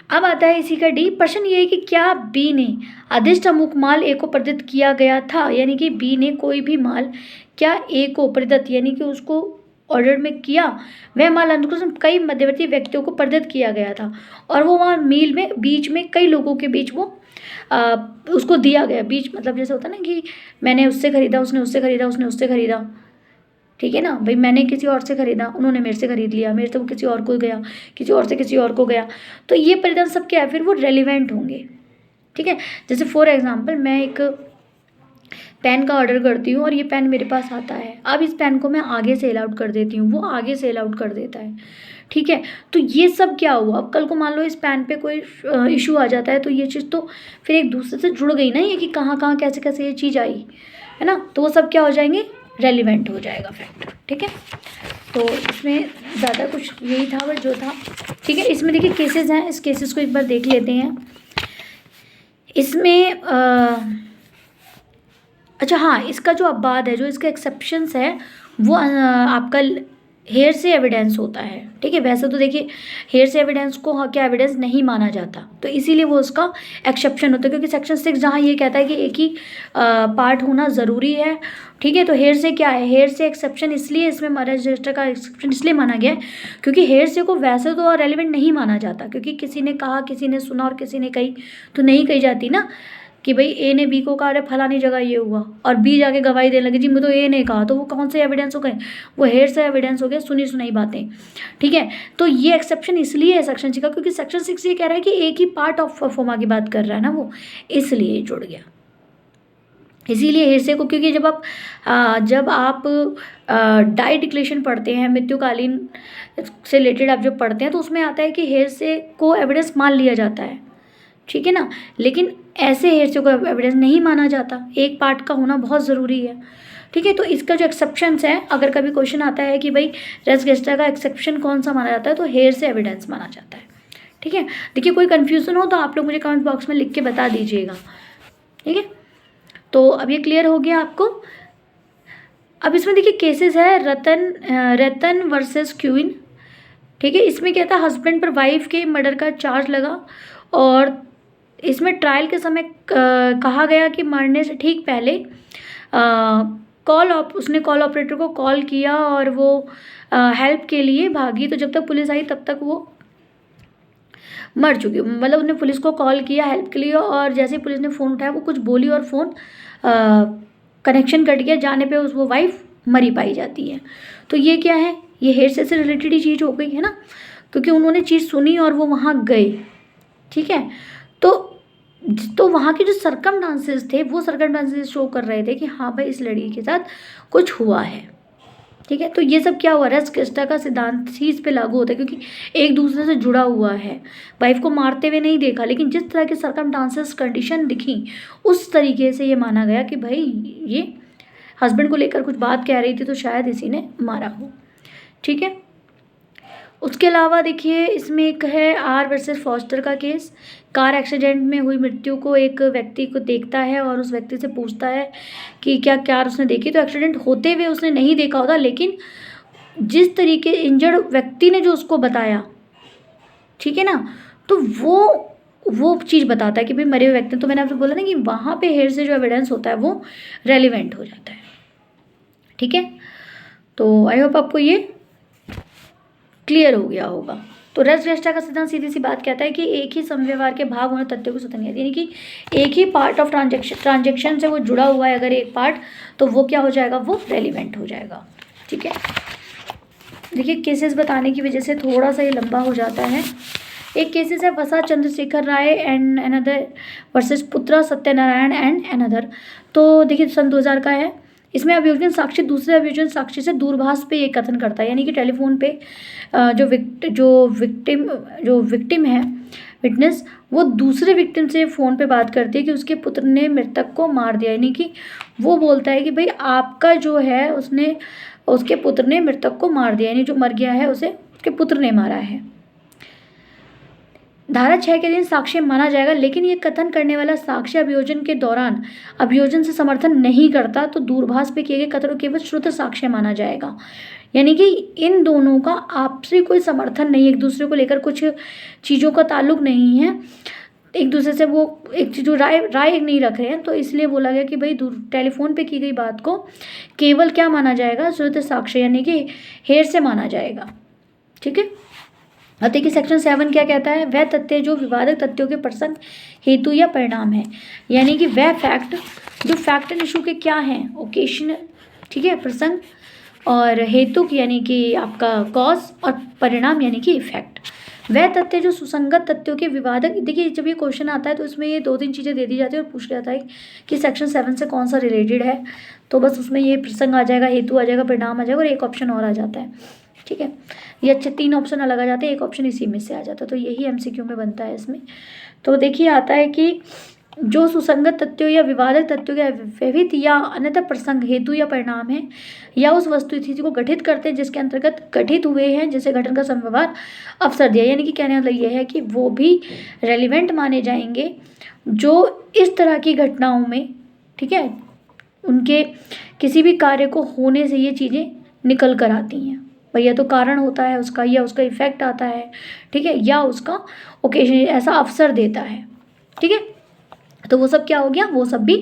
[SPEAKER 1] अब आता है इसी का डी। प्रश्न ये है कि क्या बी ने आदिष्ट अमुक माल ए को प्रदत्त किया गया था, यानी कि बी ने कोई भी माल क्या ए को प्रदत्त यानी कि उसको ऑर्डर में किया, वह माल अनुक्रम कई मध्यवर्ती व्यक्तियों को प्रदत्त किया गया था और वो वहाँ मील में बीच में कई लोगों के बीच वो उसको दिया गया। बीच मतलब जैसे होता है ना कि मैंने उससे खरीदा, उसने उससे खरीदा, उसने उससे खरीदा, ठीक है ना भाई, मैंने किसी और से खरीदा, उन्होंने मेरे से खरीद लिया, मेरे से वो किसी और को गया, किसी और से किसी और को गया, तो ये परिणाम सब क्या है फिर वो रेलिवेंट होंगे। ठीक है, जैसे फॉर एग्जांपल मैं एक पेन का ऑर्डर करती हूँ और ये पेन मेरे पास आता है, अब इस पेन को मैं आगे सेल आउट कर देती हूँ, वो आगे सेल आउट कर देता है। ठीक है, तो ये सब क्या हुआ, अब कल को मान लो इस पेन पे कोई इशू आ जाता है तो ये चीज़ तो फिर एक दूसरे से जुड़ गई ना, ये कि कहाँ कहाँ कैसे कैसे ये चीज़ आई है ना, तो वो सब क्या हो जाएंगे, रेलिवेंट हो जाएगा फैक्ट। ठीक है, तो इसमें ज़्यादा कुछ यही था बट जो था। ठीक है, इसमें देखिए केसेस हैं, इस केसेस को एक बार देख लेते हैं। इसमें अच्छा हाँ, इसका जो अपवाद है, जो इसका एक्सेप्शंस है वो आपका हेयर से एविडेंस होता है। ठीक है, वैसे तो देखिए हेयर से एविडेंस को क्या एविडेंस नहीं माना जाता, तो इसीलिए वो उसका एक्सेप्शन होता है, क्योंकि सेक्शन 6 जहाँ ये कहता है कि एक ही पार्ट होना ज़रूरी है। ठीक है, तो हेयर से क्या है, हेयर से एक्सेप्शन इसलिए इसमें मैरिज रजिस्टर का एक्सेप्शन इसलिए माना गया है क्योंकि हेयर से को वैसे तो रेलिवेंट नहीं माना जाता, क्योंकि किसी ने कहा, किसी ने सुना और किसी ने कही तो नहीं कही जाती ना कि भाई ए ने बी को कहा अरे फलानी जगह ये हुआ, और बी जाके गवाही देने लगी जी मैं तो ए ने कहा, तो वो कौन से एविडेंस हो गए, वो हेयर से एविडेंस हो गए, सुनी सुनाई बातें। ठीक है, तो ये एक्सेप्शन इसलिए है सेक्शन 6 का क्योंकि सेक्शन 6 ये कह रहा है कि एक ही पार्ट ऑफ परफॉर्मा की बात कर रहा है ना वो, इसलिए जुड़ गया। इसीलिए हेरसे को, क्योंकि जब आप डाई डिक्लेरेशन पढ़ते हैं, मृत्युकालीन से रिलेटेड आप जब पढ़ते हैं तो उसमें आता है कि हेरसे को एविडेंस मान लिया जाता है। ठीक है ना, लेकिन ऐसे हेरसे को एविडेंस नहीं माना जाता, एक पार्ट का होना बहुत ज़रूरी है। ठीक है, तो इसका जो एक्सेप्शंस है, अगर कभी क्वेश्चन आता है कि भाई रेस गेस्टा का एक्सेप्शन कौन सा माना जाता है, तो हेयर से एविडेंस माना जाता है। ठीक है, देखिए कोई कन्फ्यूज़न हो तो आप लोग मुझे कमेंट बॉक्स में लिख के बता दीजिएगा। ठीक है, तो अब ये क्लियर हो गया आपको। अब इसमें देखिए केसेस है रतन वर्सेस क्वीन। ठीक है, इसमें क्या था, हस्बैंड पर वाइफ के मर्डर का चार्ज लगा और इसमें ट्रायल के समय कहा गया कि मरने से ठीक पहले उसने कॉल ऑपरेटर को कॉल किया और वो हेल्प के लिए भागी, तो जब तक पुलिस आई तब तक वो मर चुकी, मतलब उसने पुलिस को कॉल किया हेल्प के लिए और जैसे ही पुलिस ने फ़ोन उठाया वो कुछ बोली और फ़ोन कनेक्शन कट गया, जाने पे वो वाइफ मरी पाई जाती है। तो ये क्या है, ये हेयर से रिलेटेड ही चीज़ हो गई है ना, क्योंकि उन्होंने चीज़ सुनी और वो वहाँ गए। ठीक है, तो वहाँ के जो सर्कमडांसेस थे वो सर्कमडांसेस शो कर रहे थे कि हाँ भाई इस लड़की के साथ कुछ हुआ है। ठीक है, तो ये सब क्या हुआ, रेस गेस्टा का सिद्धांत ही इस पे लागू होता है, क्योंकि एक दूसरे से जुड़ा हुआ है। वाइफ को मारते हुए नहीं देखा, लेकिन जिस तरह के सर्कमडांसेस कंडीशन दिखी उस तरीके से ये माना गया कि भाई ये हस्बैंड को लेकर कुछ बात कह रही थी तो शायद इसी ने मारा हो। ठीक है, उसके अलावा देखिए इसमें एक है आर वर्सेस फॉस्टर का केस। कार एक्सीडेंट में हुई मृत्यु को एक व्यक्ति को देखता है और उस व्यक्ति से पूछता है कि क्या कार उसने देखी, तो एक्सीडेंट होते हुए उसने नहीं देखा होता, लेकिन जिस तरीके इंजर्ड व्यक्ति ने जो उसको बताया, ठीक है ना, तो वो चीज़ बताता है कि भाई मरे हुए व्यक्ति, तो मैंने आपसे बोला ना कि वहाँ पे हेयर से जो एविडेंस होता है वो रेलिवेंट हो जाता है। ठीक है, तो आई होप आपको ये क्लियर हो गया होगा। तो रेस गेस्टा का सिद्धांत सीधी सी बात कहता है कि एक ही समव्यवहार के भाग होने तथ्यों को स्वतंत्र, यानी कि एक ही पार्ट ऑफ ट्रांजेक्शन से वो जुड़ा हुआ है अगर एक पार्ट, तो वो क्या हो जाएगा, वो रेलिवेंट हो जाएगा। ठीक है, देखिए केसेस बताने की वजह से थोड़ा सा ये लंबा हो जाता है। एक केसेस है वसा चंद्रशेखर राय एंड अनदर वर्सेस पुत्रा सत्यनारायण एंड अनदर। तो देखिए सन 2000 का है। इसमें अभियोजन साक्षी दूसरे अभियोजन साक्षी से दूरभाष पे ये कथन करता है, यानी कि टेलीफोन पे जो विक्टिम है विटनेस, वो दूसरे विक्टिम से फ़ोन पे बात करती है कि उसके पुत्र ने मृतक को मार दिया, यानी कि वो बोलता है कि भाई आपका जो है उसके पुत्र ने मृतक को मार दिया, यानी जो मर गया है उसे उसके पुत्र ने मारा है। धारा 6 के अधीन साक्ष्य माना जाएगा, लेकिन ये कथन करने वाला साक्ष्य अभियोजन के दौरान अभियोजन से समर्थन नहीं करता तो दूरभाष पे किए गए कथन को केवल श्रुत साक्ष्य माना जाएगा। यानी कि इन दोनों का आपसी कोई समर्थन नहीं, एक दूसरे को लेकर कुछ चीज़ों का ताल्लुक नहीं है, एक दूसरे से वो एक चीज राय नहीं रख रहे हैं, तो इसलिए बोला गया कि भाई टेलीफोन पे की गई बात को केवल क्या माना जाएगा, श्रुत साक्ष्य यानी कि हेर से माना जाएगा। ठीक है। अब देखिए सेक्शन 7 क्या कहता है, वह तथ्य जो विवादक तथ्यों के प्रसंग हेतु या परिणाम है, यानी कि वह फैक्ट जो फैक्ट एंड इशू के क्या हैं, ओकेशन, ठीक है, प्रसंग, और हेतु यानी कि आपका कॉज, और परिणाम यानी कि इफेक्ट। वह तथ्य जो सुसंगत तथ्यों के विवादक, देखिए जब ये क्वेश्चन आता है तो इसमें ये 2-3 चीज़ें दे दी जाती है और पूछ जाता है कि सेक्शन 7 से कौन सा रिलेटेड है, तो बस उसमें ये प्रसंग आ जाएगा, हेतु आ जाएगा, परिणाम आ जाएगा और एक ऑप्शन और आ जाता है। ठीक है, ये अच्छे 3 ऑप्शन अलग आ जाते हैं, एक ऑप्शन इसी में से आ जाता है, तो यही MCQ में बनता है इसमें। तो देखिए आता है कि जो सुसंगत तथ्यों या विवादक तथ्यों के विविध या अन्यथा प्रसंग हेतु या परिणाम है या उस वस्तु स्थिति को गठित करते हैं जिसके अंतर्गत गठित हुए हैं, जैसे गठन का समव्यवहार अवसर दिया, यानी कि कहने मतलब यह है कि वो भी रेलिवेंट माने जाएंगे जो इस तरह की घटनाओं में, ठीक है, उनके किसी भी कार्य को होने से ये चीज़ें निकल कर आती हैं। भैया तो कारण होता है उसका, या उसका इफेक्ट आता है, ठीक है, या उसका ओकेजन ऐसा अवसर देता है। ठीक है, तो वो सब क्या हो गया, वो सब भी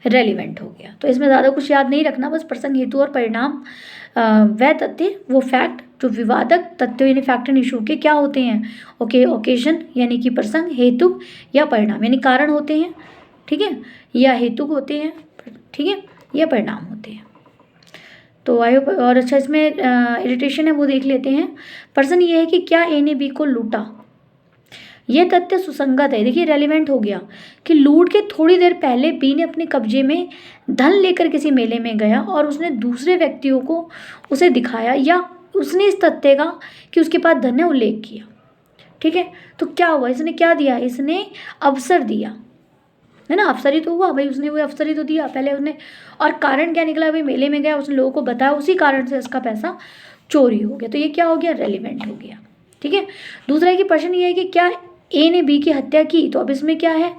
[SPEAKER 1] रेलिवेंट हो गया। तो इसमें ज़्यादा कुछ याद नहीं रखना, बस प्रसंग हेतु और परिणाम वह तथ्य वो फैक्ट जो विवादक तथ्यों यानी फैक्ट एंड इशू के क्या होते हैं, ओकेजन यानी कि प्रसंग, हेतु या परिणाम यानी कारण होते हैं, ठीक है, या हेतु होते हैं, ठीक है, या परिणाम होते हैं। तो आई होप, और अच्छा इसमें इरिटेशन है वो देख लेते हैं। प्रश्न ये है कि क्या ए ने बी को लूटा, यह तथ्य सुसंगत है। देखिए रेलिवेंट हो गया कि लूट के थोड़ी देर पहले बी ने अपने कब्जे में धन लेकर किसी मेले में गया और उसने दूसरे व्यक्तियों को उसे दिखाया, या उसने इस तथ्य का कि उसके पास धन है उल्लेख किया। ठीक है, तो क्या हुआ, इसने क्या दिया, इसने अवसर दिया, है ना, अवसर ही तो हुआ भाई, उसने वो अवसर ही तो दिया पहले उसने। और कारण क्या निकला, भाई मेले में गया, उसने लोगों को बताया, उसी कारण से उसका पैसा चोरी हो गया, तो ये क्या हो गया, रेलिवेंट हो गया। ठीक है, दूसरा है कि प्रश्न ये है कि क्या ए ने बी की हत्या की, तो अब इसमें क्या है,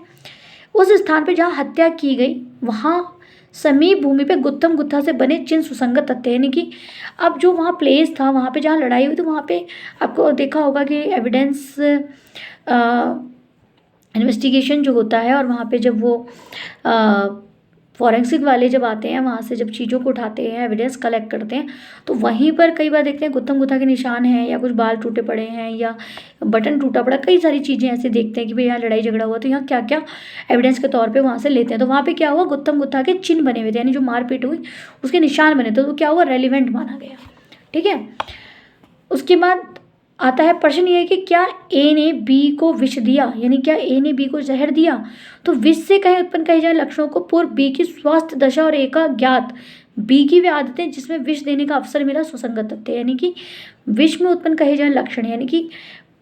[SPEAKER 1] उस स्थान पे जहाँ हत्या की गई वहाँ समीप भूमि पे गुत्थम गुत्था से बने चिन्ह सुसंगत तथ्य, यानी कि अब जो वहाँ प्लेस था, वहाँ पे जहाँ लड़ाई हुई, तो वहाँ पे आपको देखा होगा कि एविडेंस इन्वेस्टिगेशन जो होता है, और वहाँ पे जब वो फॉरेंसिक वाले जब आते हैं, वहाँ से जब चीज़ों को उठाते हैं, एविडेंस कलेक्ट करते हैं, तो वहीं पर कई बार देखते हैं गुत्थम गुत्था के निशान हैं, या कुछ बाल टूटे पड़े हैं, या बटन टूटा पड़ा, कई सारी चीज़ें ऐसे देखते हैं कि भाई यहाँ लड़ाई झगड़ा हुआ, तो यहाँ क्या क्या एविडेंस के तौर पर वहाँ से लेते हैं। तो वहाँ पर क्या हुआ, गुत्थम गुत्था के चिन्ह बने हुए थे, यानी जो मारपीट हुई उसके निशान बने, तो वो क्या हुआ, रेलिवेंट माना गया। ठीक है, उसके बाद आता है प्रश्न ये है कि क्या ए ने बी को विष दिया, यानी क्या ए ने बी को जहर दिया, तो विष से कहे उत्पन्न कहे जाए लक्षणों को पूर्व बी की स्वास्थ्य दशा और ए का ज्ञात बी की वे आदतें जिसमें विष देने का अवसर मिला सुसंगत तथ्य, यानी कि विष में उत्पन्न कहे जाए लक्षण, यानी कि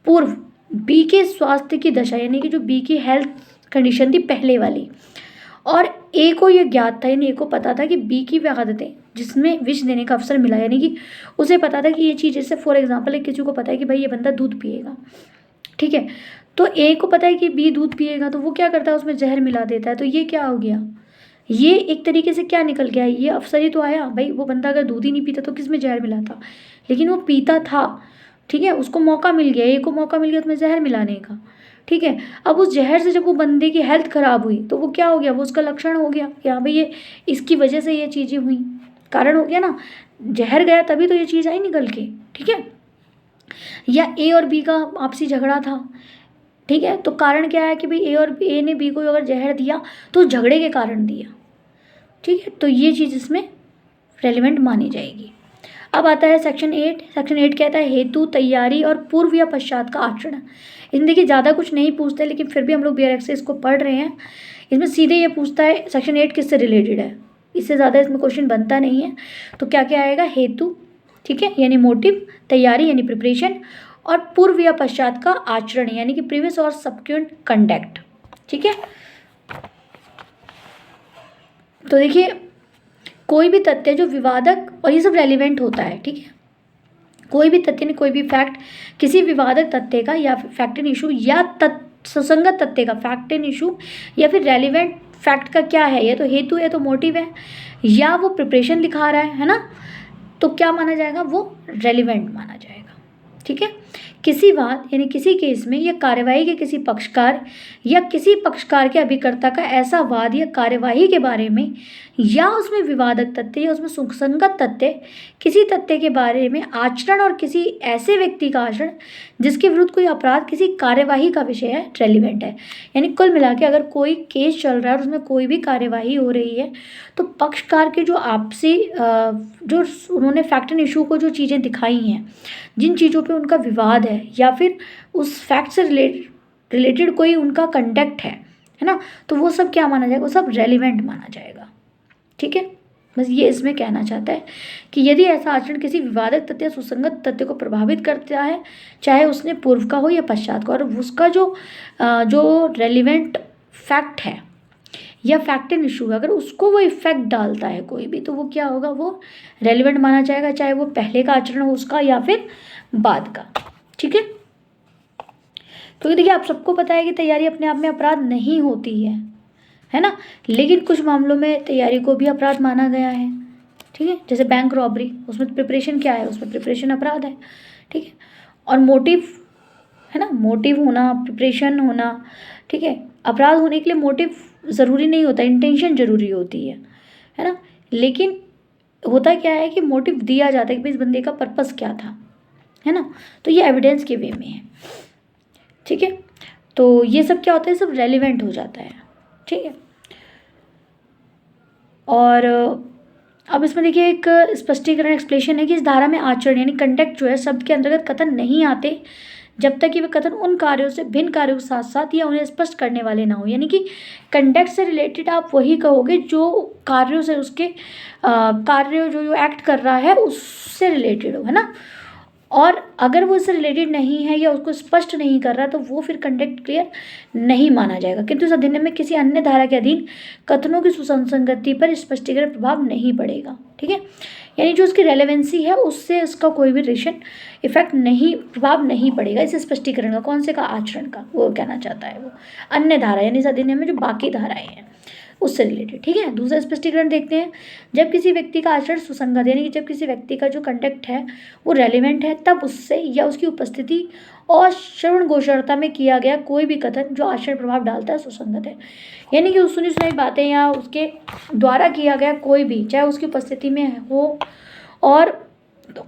[SPEAKER 1] पूर्व बी के स्वास्थ्य की दशा, यानी कि जो बी की हेल्थ कंडीशन थी पहले वाली, और ए को ये ज्ञात था, यानी ए को पता था कि बी की वे आदतें जिसमें विष देने का अवसर मिला, यानी कि उसे पता था कि ये चीज़, जैसे फॉर एग्जांपल एक किसी को पता है कि भाई ये बंदा दूध पिएगा, ठीक है, तो ए को पता है कि बी दूध पिएगा, तो वो क्या करता है, उसमें जहर मिला देता है, तो ये क्या हो गया, ये एक तरीके से क्या निकल गया, ये अवसर ही तो आया। भाई वो बंदा अगर दूध ही नहीं पीता तो किस में जहर मिला था, लेकिन वो पीता था, ठीक है, उसको मौका मिल गया, ए को मौका मिल गया उसमें जहर मिलाने का। ठीक है, अब उस जहर से जब वो बंदे की हेल्थ खराब हुई तो वो क्या हो गया, वो उसका लक्षण हो गया कि हाँ भाई ये इसकी वजह से ये चीज़ें हुई, कारण हो गया ना, जहर गया तभी तो ये चीज़ आई निकल के। ठीक है, या ए और बी का आपसी झगड़ा था, ठीक है, तो कारण क्या है कि भाई ए ने बी को अगर जहर दिया तो झगड़े के कारण दिया। ठीक है, तो ये चीज़ इसमें रेलिवेंट मानी जाएगी। अब आता है सेक्शन 8। सेक्शन 8 कहता है हेतु, तैयारी और पूर्व या पश्चात का आचरण। इसमें देखिए ज़्यादा कुछ नहीं पूछते, लेकिन फिर भी हम लोग BRX से इसको पढ़ रहे हैं। इसमें सीधे ये पूछता है सेक्शन 8 किससे रिलेटेड है, इससे ज़्यादा इसमें क्वेश्चन बनता नहीं है। तो क्या क्या आएगा, हेतु, ठीक है, यानी मोटिव, तैयारी यानी प्रिपरेशन, और पूर्व या पश्चात का आचरण यानी कि प्रीवियस और सबसिक्वेंट कंडक्ट। ठीक है, तो देखिए कोई भी तथ्य जो विवादक, और ये सब रेलिवेंट होता है, ठीक है, कोई भी तथ्य ने कोई भी फैक्ट किसी विवादक तथ्य का या फैक्ट एंड इशू या सुसंगत तथ्य का फैक्ट एंड इशू या फिर रेलिवेंट फैक्ट का क्या है, ये तो हेतु है तो मोटिव है या वो प्रिपरेशन दिखा रहा है ना, तो क्या माना जाएगा, वो रेलिवेंट माना जाएगा। ठीक है, किसी बात यानी किसी केस में या कार्यवाही के किसी पक्षकार या किसी पक्षकार के अभिकर्ता का ऐसा वाद या कार्यवाही के बारे में या उसमें विवादक तथ्य या उसमें सुसंगत तथ्य किसी तथ्य के बारे में आचरण और किसी ऐसे व्यक्ति का आचरण जिसके विरुद्ध कोई अपराध किसी कार्यवाही का विषय है, रेलिवेंट है। यानी कुल मिला के अगर कोई केस चल रहा है और उसमें कोई भी कार्यवाही हो रही है तो पक्षकार के जो आपसी जो उन्होंने फैक्ट एंड इशू को जो चीज़ें दिखाई हैं, जिन चीज़ों पे उनका विवाद है या फिर उस फैक्ट से रिलेटेड कोई उनका कंडक्ट है ना, तो वो सब क्या माना जाएगा, वो सब रेलिवेंट माना जाएगा। ठीक है, बस ये इसमें कहना चाहता है कि यदि ऐसा आचरण किसी विवादक तथ्य सुसंगत तथ्य को प्रभावित करता है, चाहे उसने पूर्व का हो या पश्चात का, और उसका जो रेलिवेंट फैक्ट है या फैक्ट एंड इशू अगर उसको वो इफेक्ट डालता है कोई भी, तो वो क्या होगा, वो रेलिवेंट माना जाएगा, चाहे वो पहले का आचरण हो उसका या फिर बाद का। ठीक है, क्योंकि देखिए आप सबको पता है कि तैयारी अपने आप में अपराध नहीं होती है ना, लेकिन कुछ मामलों में तैयारी को भी अपराध माना गया है। ठीक है, जैसे बैंक रॉबरी, उसमें प्रिपरेशन क्या है, उसमें प्रिपरेशन अपराध है। ठीक है, और मोटिव है ना, मोटिव होना, प्रिपरेशन होना, ठीक है, अपराध होने के लिए मोटिव ज़रूरी नहीं होता, इंटेंशन ज़रूरी होती है ना, लेकिन होता क्या है कि मोटिव दिया जाता है कि भाई इस बंदे का पर्पस क्या था, है ना, तो ये एविडेंस के वे में है। ठीक है, तो ये सब क्या होता है, सब रेलिवेंट हो जाता है। ठीक है, और अब इसमें देखिए एक स्पष्टीकरण एक्सप्लेनेशन है कि इस धारा में आचरण यानी कंडक्ट जो है शब्द के अंतर्गत कथन नहीं आते जब तक कि वे कथन उन कार्यों से भिन्न कार्यों के साथ साथ या उन्हें स्पष्ट करने वाले ना हो। यानी कि कंडक्ट से रिलेटेड आप वही कहोगे जो कार्यों से उसके कार्य जो एक्ट कर रहा है उससे रिलेटेड हो, है ना, और अगर वो इससे रिलेटेड नहीं है या उसको स्पष्ट नहीं कर रहा तो वो फिर कंडक्ट क्लियर नहीं माना जाएगा। किंतु इस अधिनियम में किसी अन्य धारा के अधीन कथनों की सुसंगति पर स्पष्टीकरण प्रभाव नहीं पड़ेगा। ठीक है, यानी जो उसकी रेलेवेंसी है उससे उसका कोई भी रिलेशन इफेक्ट नहीं, प्रभाव नहीं पड़ेगा इस स्पष्टीकरण का। कौन से का, आचरण का, वो कहना चाहता है वो अन्य धारा यानी इस अधिनियम में जो बाकी धाराएं हैं उससे रिलेटेड। ठीक है, दूसरा स्पष्टीकरण देखते हैं, जब किसी व्यक्ति का आचरण सुसंगत यानी कि जब किसी व्यक्ति का जो कंडक्ट है वो रेलिवेंट है तब उससे या उसकी उपस्थिति और श्रवण गोचरता में किया गया कोई भी कथन जो आचरण प्रभाव डालता है सुसंगत है। यानी कि सुनी सुनाई बातें या उसके द्वारा किया गया कोई भी, चाहे उसकी उपस्थिति में हो, और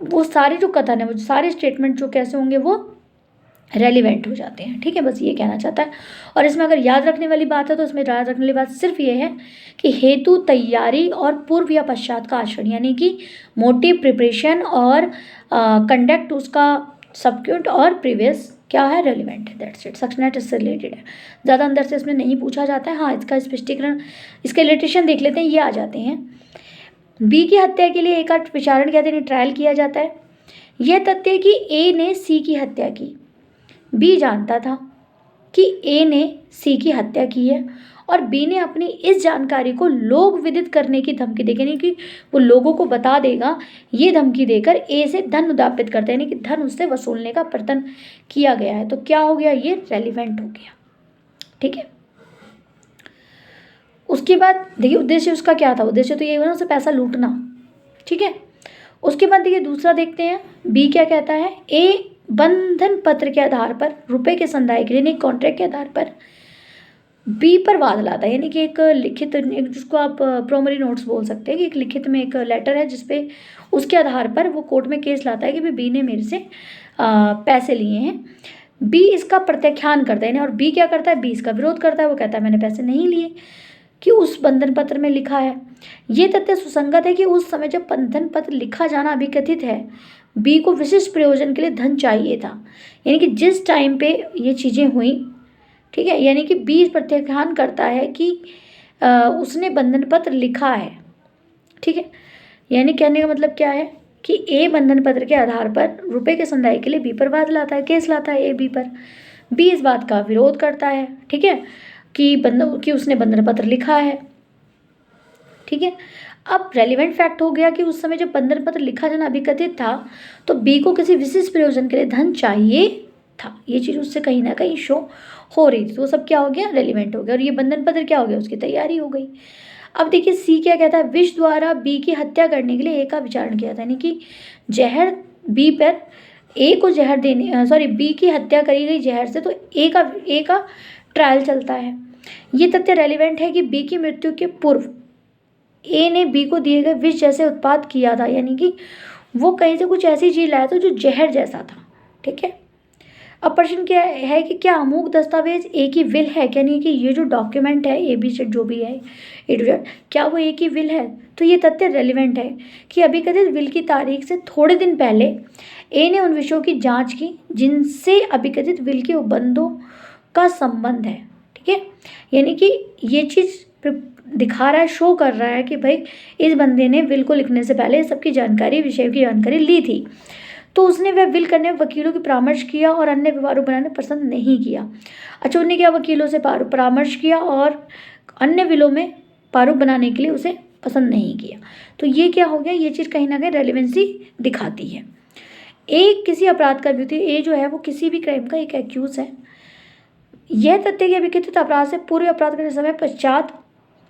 [SPEAKER 1] वो सारे जो कथन है, वो सारे स्टेटमेंट जो कैसे होंगे, वो रेलिवेंट हो जाते हैं। ठीक है, बस ये कहना चाहता है। और इसमें अगर याद रखने वाली बात है तो इसमें याद रखने वाली बात सिर्फ ये है कि हेतु, तैयारी और पूर्व या पश्चात का आचरण यानी कि मोटिव, प्रिपरेशन और कंडक्ट उसका सबक्यूट और प्रीवियस क्या है, रेलिवेंट है। दैट्स इट, सक्सेसनेट इससे रिलेटेड है, ज़्यादा अंदर से इसमें नहीं पूछा जाता है। हाँ, इसका स्पष्टीकरण, इसके रिलेटेशन देख लेते हैं, ये आ जाते हैं। बी की हत्या के लिए ए का विचारण कहते हैं, ट्रायल किया जाता है। यह तथ्य कि ए ने सी की हत्या की, बी जानता था कि ए ने सी की हत्या की है और बी ने अपनी इस जानकारी को लोक विदित करने की धमकी देकर, यानी कि वो लोगों को बता देगा, ये धमकी देकर ए से धन उदापित करते हैं, यानी कि धन उससे वसूलने का प्रयत्न किया गया है। तो क्या हो गया, ये रेलिवेंट हो गया। ठीक है, उसके बाद देखिए उद्देश्य उसका क्या था, उद्देश्य तो ये हुआ ना, उसे पैसा लूटना। ठीक है, उसके बाद देखिए दूसरा देखते हैं, बी क्या कहता है, ए बंधन पत्र के आधार पर रुपए के संदाय के लिए, कॉन्ट्रैक्ट के आधार पर बी पर वाद लाता है, यानी कि एक लिखित, एक जिसको आप प्रोमरी नोट्स बोल सकते हैं कि एक लिखित में एक लेटर है जिसपे उसके आधार पर वो कोर्ट में केस लाता है कि भाई बी ने मेरे से पैसे लिए हैं। बी इसका प्रत्याख्यान करता है, और बी क्या करता है, बी इसका विरोध करता है, वो कहता है मैंने पैसे नहीं लिए कि उस बंधन पत्र में लिखा है। ये तथ्य सुसंगत है कि उस समय जब बंधन पत्र लिखा जाना अभिकथित है, बी को विशिष्ट प्रयोजन के लिए धन चाहिए था, यानी कि जिस टाइम पे ये चीज़ें हुई, ठीक है, यानी कि बी प्रत्याख्यान करता है कि उसने बंधन पत्र लिखा है। ठीक है, यानी कहने का मतलब क्या है कि ए बंधन पत्र के आधार पर रुपए के संदाय के लिए बी पर वाद लाता है, केस लाता है ए बी पर। बी इस बात का विरोध करता है, ठीक है, कि उसने बंधन पत्र लिखा है। ठीक है, अब रेलिवेंट फैक्ट हो गया कि उस समय जब बंधन पत्र लिखा जाना अभिकथित था तो बी को किसी विशिष्ट प्रयोजन के लिए धन चाहिए था, ये चीज़ उससे कहीं ना कहीं शो हो रही थी, तो वो सब क्या हो गया, रेलिवेंट हो गया। और ये बंधन पत्र क्या हो गया, उसकी तैयारी हो गई। अब देखिए सी क्या कहता है, विष द्वारा बी की हत्या करने के लिए ए का विचारण किया था, यानी कि जहर बी पर ए को जहर देने बी की हत्या करी गई जहर से, तो ए का ट्रायल चलता है। ये तथ्य रेलिवेंट है कि बी की मृत्यु के पूर्व ए ने बी को दिए गए विष जैसे उत्पाद किया था, यानी कि वो कहीं से कुछ ऐसी चीज लाया था जो जहर जैसा था। ठीक है, अब प्रश्न क्या है कि क्या अमूक दस्तावेज ए की विल है, यानी कि ये जो डॉक्यूमेंट है ए बी जो भी है ए टू जेड, क्या वो ए की विल है। तो ये तथ्य रेलिवेंट है कि अभिकथित विल की तारीख से थोड़े दिन पहले ए ने उन विषयों की जांच की जिनसे अभिकथित विल के उपबंधों का संबंध है। ठीक है, यानी कि ये चीज़ दिखा रहा है, शो कर रहा है कि भाई इस बंदे ने विल को लिखने से पहले सबकी जानकारी, विषय की जानकारी ली थी। तो उसने वह विल करने में वकीलों की परामर्श किया और अन्य व्यवहारों बनाने पसंद नहीं किया। अच्छा, उन्हें क्या वकीलों से परामर्श किया और अन्य विलों में प्रारूप बनाने के लिए उसे पसंद नहीं किया। तो ये क्या हो गया, ये चीज़ कहीं ना कहीं रेलिवेंसी दिखाती है। एक किसी अपराध का व्यक्ति ए जो है वो किसी भी क्राइम का एक एक्यूज है। यह तथ्य कि अभिकथित अपराध से पूर्व अपराध करने समय पश्चात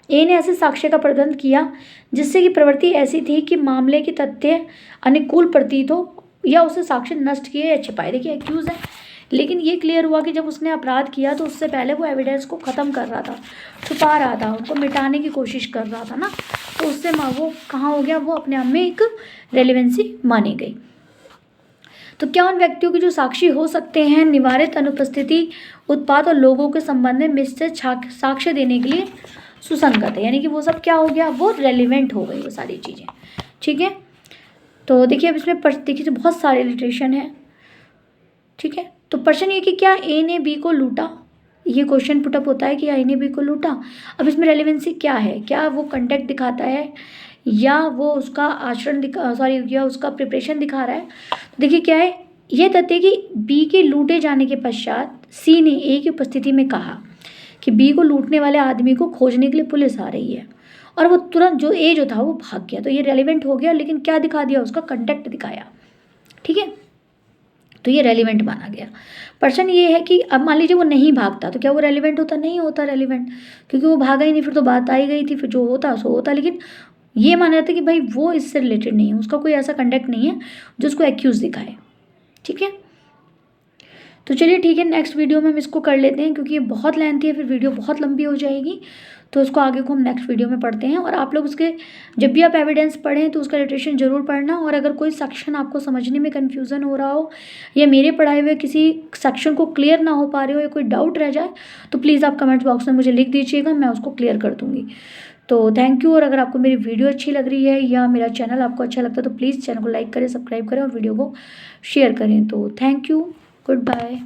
[SPEAKER 1] ए ने ऐसे साक्ष्य का प्रबंध किया जिससे कि प्रवृत्ति ऐसी थी कि मामले की तथ्य अनुकूल प्रतीत हो या उसे साक्ष्य नष्ट किए या छिपाए। देखिए एक्यूज है, लेकिन ये क्लियर हुआ कि जब उसने अपराध किया तो उससे पहले वो एविडेंस को ख़त्म कर रहा था, छुपा रहा था, उनको मिटाने की कोशिश कर रहा था ना, तो उससे वो कहाँ हो गया, वो अपने आप में एक रेलिवेंसी मानी गई। तो क्या उन व्यक्तियों की जो साक्षी हो सकते हैं निवारित अनुपस्थिति उत्पाद और लोगों के संबंध में मिश्रित साक्ष्य देने के लिए सुसंगत है, यानी कि वो सब क्या हो गया, वो रेलिवेंट हो गई वो सारी चीज़ें। ठीक है, तो देखिए अब इसमें देखिए तो बहुत सारे इलिट्रेशन है। ठीक है, तो प्रश्न ये कि क्या ए ने बी को लूटा, ये क्वेश्चन पुटअप होता है कि ए ने बी को लूटा। अब इसमें रेलिवेंसी क्या है, क्या वो कंटेक्ट दिखाता है या वो उसका आचरण या उसका प्रिपरेशन दिखा रहा है। तो देखिए क्या है, ये तथ्य कि बी के लूटे जाने के पश्चात सी ने ए की उपस्थिति में कहा कि बी को लूटने वाले आदमी को खोजने के लिए पुलिस आ रही है, और वो तुरंत जो था वो भाग गया। तो ये रेलिवेंट हो गया, लेकिन क्या दिखा दिया, उसका कंटेक्ट दिखाया। ठीक है, तो ये रेलिवेंट माना गया। प्रश्न ये है कि अब मान लीजिए वो नहीं भागता तो क्या वो रेलिवेंट होता, नहीं होता रेलिवेंट, क्योंकि वो भागा ही नहीं, फिर तो बात आई गई थी, फिर जो होता सो होता। लेकिन ये माना जाता है कि भाई वो इससे रिलेटेड नहीं है, उसका कोई ऐसा कंटेक्ट नहीं है जो उसको एक्यूज दिखाए। ठीक है, तो चलिए ठीक है, नेक्स्ट वीडियो में हम इसको कर लेते हैं क्योंकि ये बहुत लेंथी है, फिर वीडियो बहुत लंबी हो जाएगी, तो इसको आगे को हम नेक्स्ट वीडियो में पढ़ते हैं। और आप लोग उसके जब भी आप एविडेंस पढ़ें तो उसका लिटरेशन जरूर पढ़ना, और अगर कोई सेक्शन आपको समझने में कन्फ्यूज़न हो रहा हो या मेरे पढ़ाए हुए किसी सेक्शन को क्लियर ना हो पा रहे हो या कोई डाउट रह जाए तो प्लीज़ आप कमेंट बॉक्स में मुझे लिख दीजिएगा, मैं उसको क्लियर कर दूँगी। तो थैंक यू, और अगर आपको मेरी वीडियो अच्छी लग रही है या मेरा चैनल आपको अच्छा लगता है तो प्लीज़ चैनल को लाइक करें, सब्सक्राइब करें और वीडियो को शेयर करें। तो थैंक यू, गुड बाय।